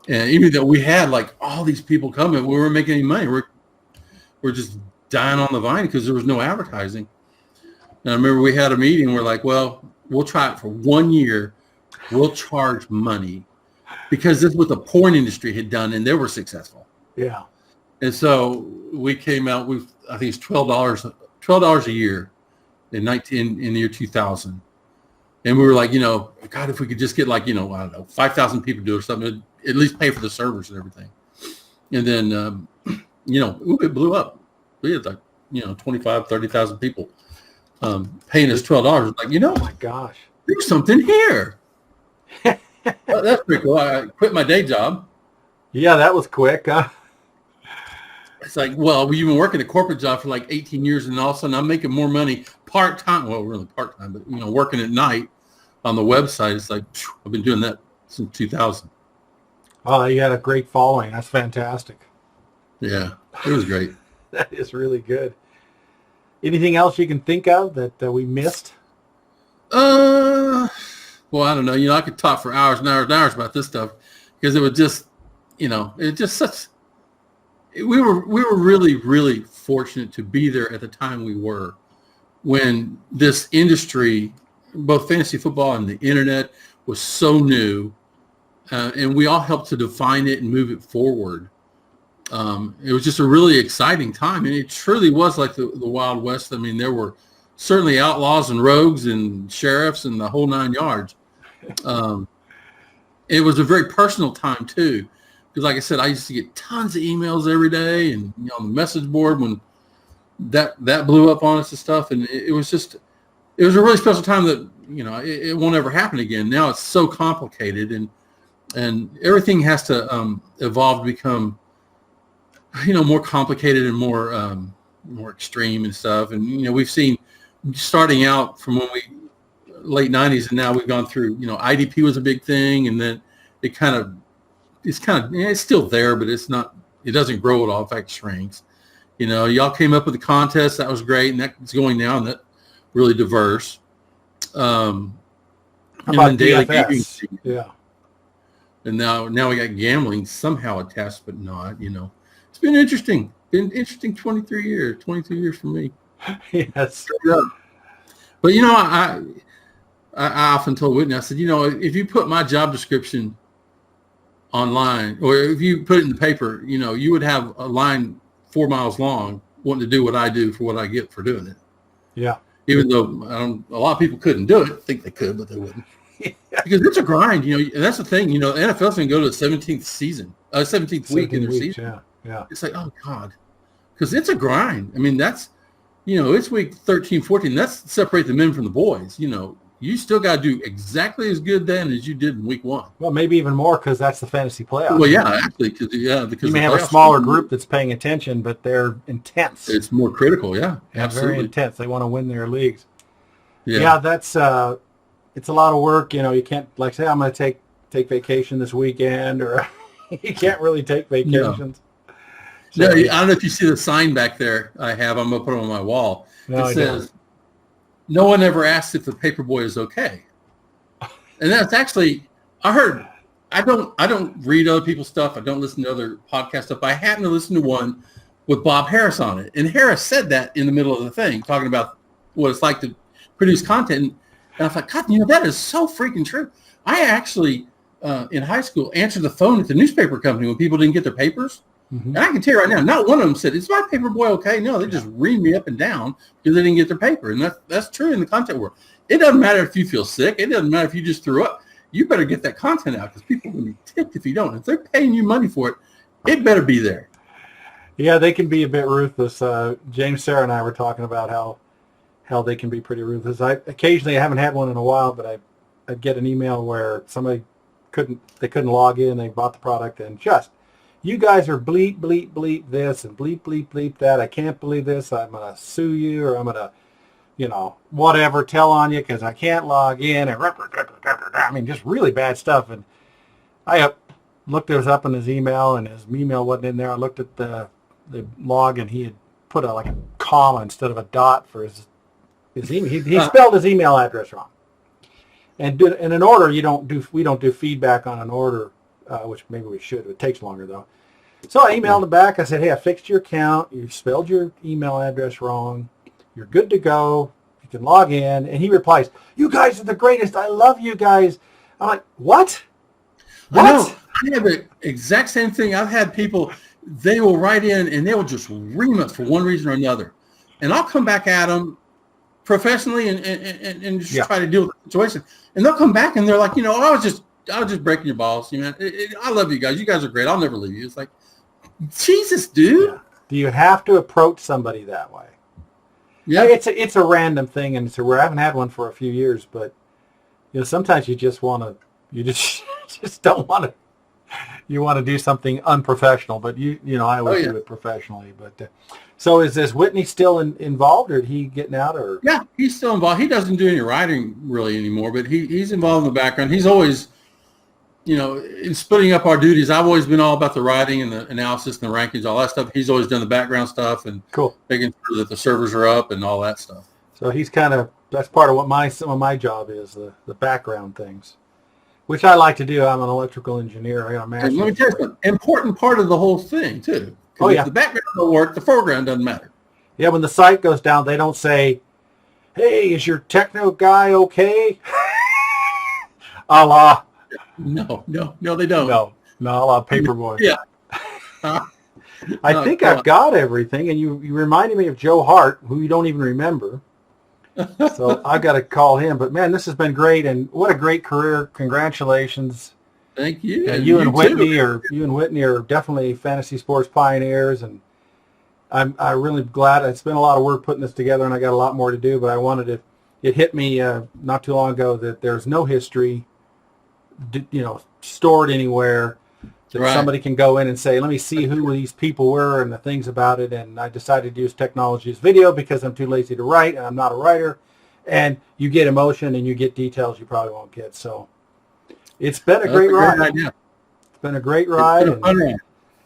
[SPEAKER 2] And even though we had all these people coming, we weren't making any money. We're just dying on the vine because there was no advertising. And I remember we had a meeting. We're like, well, we'll try it for 1 year. We'll charge money because this is what the porn industry had done, and they were successful.
[SPEAKER 1] Yeah.
[SPEAKER 2] And so we came out. I think it's $12 a year in the year 2000. And we were like, God, if we could just get I don't know, 5,000 people to do it or something, at least pay for the servers and everything. And then, it blew up. We had 25, 30,000 people paying us $12.
[SPEAKER 1] Oh my gosh,
[SPEAKER 2] there's something here. Well, that's pretty cool. I quit my day job.
[SPEAKER 1] Yeah, that was quick, huh?
[SPEAKER 2] It's like, well, we've been working a corporate job for 18 years, and all of a sudden I'm making more money part-time. Well, really part-time, but, working at night on the website. It's like, I've been doing that since 2000.
[SPEAKER 1] Oh, you had a great following. That's fantastic.
[SPEAKER 2] Yeah, it was great.
[SPEAKER 1] That is really good. Anything else you can think of that we missed?
[SPEAKER 2] Well, I don't know. I could talk for hours and hours and hours about this stuff because it was just, it just such. We were really, really fortunate to be there at the time we were when this industry, both fantasy football and the internet, was so new, and we all helped to define it and move it forward. It was just a really exciting time, and it truly was like the Wild West. I mean, there were certainly outlaws and rogues and sheriffs and the whole 9 yards. It was a very personal time too, because like I said, I used to get tons of emails every day, and on the message board when that blew up on us and stuff, and it was a really special time that it won't ever happen again. Now it's so complicated, and everything has to evolve to become more complicated and more extreme and stuff. And we've seen, starting out from when we late 90s, and now we've gone through, IDP was a big thing, and then it's still there, but it doesn't grow at all. In fact, it shrinks. Y'all came up with a contest that was great, and that's going now, and that's really diverse.
[SPEAKER 1] How about
[SPEAKER 2] daily
[SPEAKER 1] DFS?
[SPEAKER 2] gaming?
[SPEAKER 1] Yeah.
[SPEAKER 2] And now we got gambling somehow attached, but not. It's been interesting. 22 years for me.
[SPEAKER 1] Yes.
[SPEAKER 2] But I often told Whitney, I said, if you put my job description online, or if you put it in the paper, you would have a line 4 miles long wanting to do what I do for what I get for doing it.
[SPEAKER 1] Yeah.
[SPEAKER 2] Even though a lot of people couldn't do it. I think they could, but they wouldn't. Because it's a grind, and that's the thing. The NFL's going to go to the 17th week in their season.
[SPEAKER 1] Yeah.
[SPEAKER 2] It's like, oh God, because it's a grind. I mean, that's, it's week 13, 14. That's separate the men from the boys. You still got to do exactly as good then as you did in week 1.
[SPEAKER 1] Well, maybe even more, because that's the fantasy playoffs.
[SPEAKER 2] Well, yeah, actually, because
[SPEAKER 1] you may have a smaller group that's paying attention, but they're intense.
[SPEAKER 2] It's more critical, yeah, absolutely.
[SPEAKER 1] Very intense. They want to win their leagues.
[SPEAKER 2] Yeah,
[SPEAKER 1] that's it's a lot of work. You can't say I'm going to take vacation this weekend, or you can't really take vacations.
[SPEAKER 2] No, I don't know if you see the sign back there I have. I'm going to put it on my wall.
[SPEAKER 1] No,
[SPEAKER 2] it says, "No one ever asked if the paperboy is okay." And that's actually, I don't read other people's stuff. I don't listen to other podcast stuff. I happen to listen to one with Bob Harris on it. And Harris said that in the middle of the thing, talking about what it's like to produce content. And I thought, God, that is so freaking true. I actually, in high school, answered the phone at the newspaper company when people didn't get their papers.
[SPEAKER 1] Mm-hmm.
[SPEAKER 2] And I can tell you right now, not one of them said, "Is my paper boy okay?" No, they just reamed me up and down because they didn't get their paper. And that's true in the content world. It doesn't matter if you feel sick. It doesn't matter if you just threw up. You better get that content out, because people will be ticked if you don't. If they're paying you money for it, it better be there.
[SPEAKER 1] Yeah, they can be a bit ruthless. James, Sarah, and I were talking about how they can be pretty ruthless. I haven't had one in a while, but I'd get an email where somebody couldn't log in. They bought the product and you guys are bleep, bleep, bleep this and bleep, bleep, bleep that. I can't believe this. I'm going to sue you, or I'm going to, whatever, tell on you because I can't log in. And I mean, just really bad stuff. And I looked this up in his email, and his email wasn't in there. I looked at the log, and he had put a comma instead of a dot for his email. He spelled his email address wrong. And in an order, we don't do feedback on an order. Which maybe we should. It takes longer, though. So I emailed him back. I said, "Hey, I fixed your account. You spelled your email address wrong. You're good to go. You can log in." And he replies, "You guys are the greatest. I love you guys." I'm like, "What?
[SPEAKER 2] I know. I have the exact same thing. I've had people, they will write in and they will just ream us for one reason or another. And I'll come back at them professionally and just try to deal with the situation. And they'll come back and they're like, I was just breaking your balls. I love you guys. You guys are great. I'll never leave you. It's like, Jesus, dude.
[SPEAKER 1] Yeah. Do you have to approach somebody that way?
[SPEAKER 2] Yeah.
[SPEAKER 1] It's a random thing, and I haven't had one for a few years, but sometimes you just just don't want to. You want to do something unprofessional, but I always do it professionally. But so is this Whitney still involved, or is he getting out? Or
[SPEAKER 2] yeah, he's still involved. He doesn't do any writing really anymore, but he's involved in the background. He's always in splitting up our duties, I've always been all about the writing and the analysis and the rankings, all that stuff. He's always done the background stuff and
[SPEAKER 1] Cool.
[SPEAKER 2] making sure that the servers are up and all that stuff.
[SPEAKER 1] So he's that's part of what some of my job is, the background things, which I like to do. I'm an electrical engineer. I got a master's.
[SPEAKER 2] And let me tell you something, important part of the whole thing too.
[SPEAKER 1] Oh, yeah.
[SPEAKER 2] If the background don't work, the foreground doesn't matter.
[SPEAKER 1] Yeah, when the site goes down, they don't say, "Hey, is your techno guy okay?" A la.
[SPEAKER 2] No, they don't.
[SPEAKER 1] No, a la Paperboy.
[SPEAKER 2] Yeah.
[SPEAKER 1] I think I've got everything, and you reminded me of Joe Hart, who you don't even remember. So I've got to call him. But man, this has been great, and what a great career! Congratulations.
[SPEAKER 2] Thank you.
[SPEAKER 1] Yeah,
[SPEAKER 2] And
[SPEAKER 1] you and Whitney
[SPEAKER 2] too.
[SPEAKER 1] are definitely fantasy sports pioneers, and I'm really glad. It's been a lot of work putting this together, and I got a lot more to do. But I wanted to. It hit me not too long ago that there's no history, stored anywhere that
[SPEAKER 2] Right.
[SPEAKER 1] somebody can go in and say, "Let me see who these people were and the things about it." And I decided to use technology as video because I'm too lazy to write, and I'm not a writer. And you get emotion and you get details you probably won't get. So it's been a great ride.
[SPEAKER 2] Idea.
[SPEAKER 1] It's been a great ride.
[SPEAKER 2] It's been a fun ride.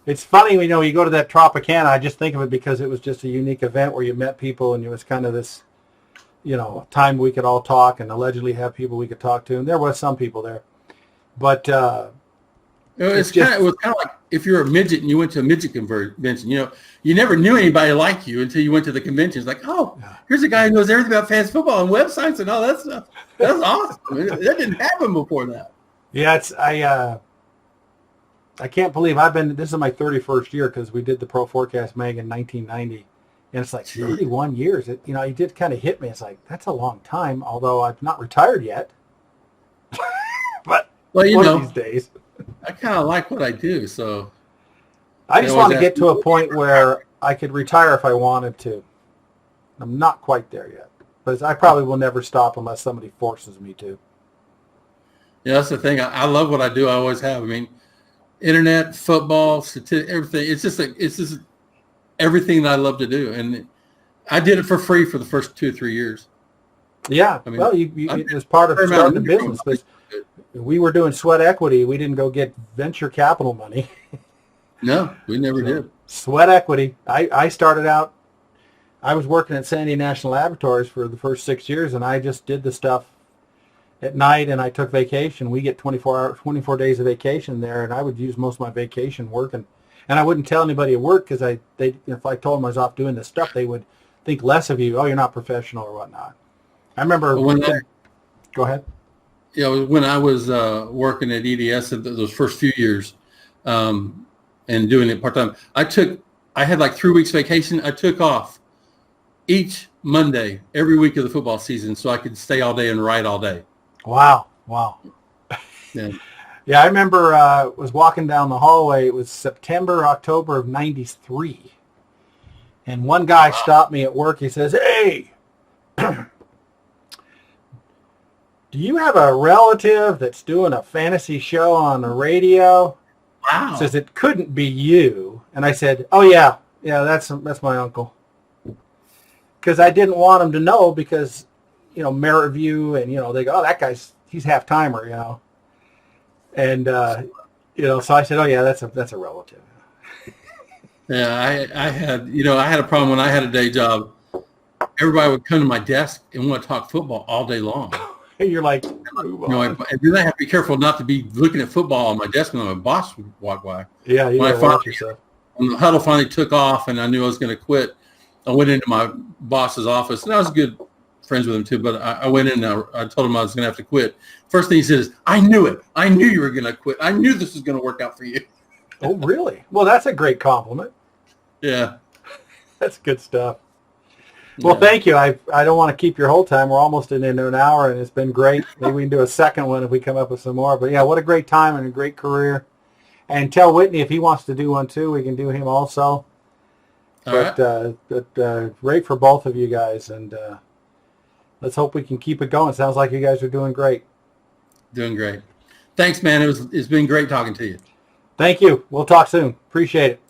[SPEAKER 1] It's funny, you go to that Tropicana, I just think of it because it was just a unique event where you met people, and it was kind of this, time we could all talk and allegedly have people we could talk to. And there was some people there. But
[SPEAKER 2] It was kind of like if you're a midget and you went to a midget convention. You never knew anybody like you until you went to the convention. It's like, oh, here's a guy who knows everything about fantasy football and websites and all that stuff. That's awesome. That didn't happen before that.
[SPEAKER 1] yeah, I can't believe this is my 31st year because we did the Pro Forecast Mag in 1990. And it's like 31 years. It did kind of hit me. It's like, that's a long time, although I'm not retired yet. But one of these days.
[SPEAKER 2] I kind of like what I do, so.
[SPEAKER 1] I just want to get to a point where I could retire if I wanted to. I'm not quite there yet. But I probably will never stop unless somebody forces me to.
[SPEAKER 2] Yeah, that's the thing. I love what I do. I always have. Internet, football, everything. It's just everything that I love to do, and I did it for free for the first 2 or 3 years.
[SPEAKER 1] Yeah, it was part of starting a business. But we were doing sweat equity. We didn't go get venture capital money.
[SPEAKER 2] No, we never did.
[SPEAKER 1] Sweat equity. I started out. I was working at Sandy National Laboratories for the first 6 years, and I just did the stuff at night, and I took vacation. We get 24 days of vacation there, and I would use most of my vacation working. And I wouldn't tell anybody at work because if I told them I was off doing this stuff, they would think less of you. Oh, you're not professional or whatnot. I remember. Go ahead.
[SPEAKER 2] When I was working at EDS those first few years, and doing it part time, I had like 3 weeks vacation. I took off each Monday every week of the football season so I could stay all day and write all day.
[SPEAKER 1] Wow.
[SPEAKER 2] Yeah.
[SPEAKER 1] Yeah, I remember was walking down the hallway. It was September, October of '93. And one guy stopped me at work. He says, "Hey, do you have a relative that's doing a fantasy show on the radio?"
[SPEAKER 2] Wow.
[SPEAKER 1] He says, "It couldn't be you." And I said, "Oh, yeah, that's my uncle." Because I didn't want him to know because, Merit Review and, they go, "Oh, he's half-timer, And, so I said, "Oh, yeah, that's a relative."
[SPEAKER 2] Yeah, I had a problem when I had a day job. Everybody would come to my desk and want to talk football all day long.
[SPEAKER 1] And you're like,
[SPEAKER 2] and then I have to be careful not to be looking at football on my desk when my boss would walk by.
[SPEAKER 1] Yeah, you
[SPEAKER 2] when
[SPEAKER 1] watch yourself.
[SPEAKER 2] When the huddle finally took off and I knew I was going to quit, I went into my boss's office, and I was good friends with him too, but I went in and I told him I was going to have to quit. First thing he said is, "I knew it. I knew you were going to quit. I knew this was going to work out for you."
[SPEAKER 1] Oh, really? Well, that's a great compliment.
[SPEAKER 2] Yeah.
[SPEAKER 1] That's good stuff. Well, thank you. I don't want to keep your whole time. We're almost into an hour, and it's been great. Maybe we can do a second one if we come up with some more. But, yeah, what a great time and a great career. And tell Whitney if he wants to do one, too. We can do him also. But great for both of you guys. And let's hope we can keep it going. Sounds like you guys are doing great.
[SPEAKER 2] Doing great. Thanks, man. It's been great talking to you.
[SPEAKER 1] Thank you. We'll talk soon. Appreciate it.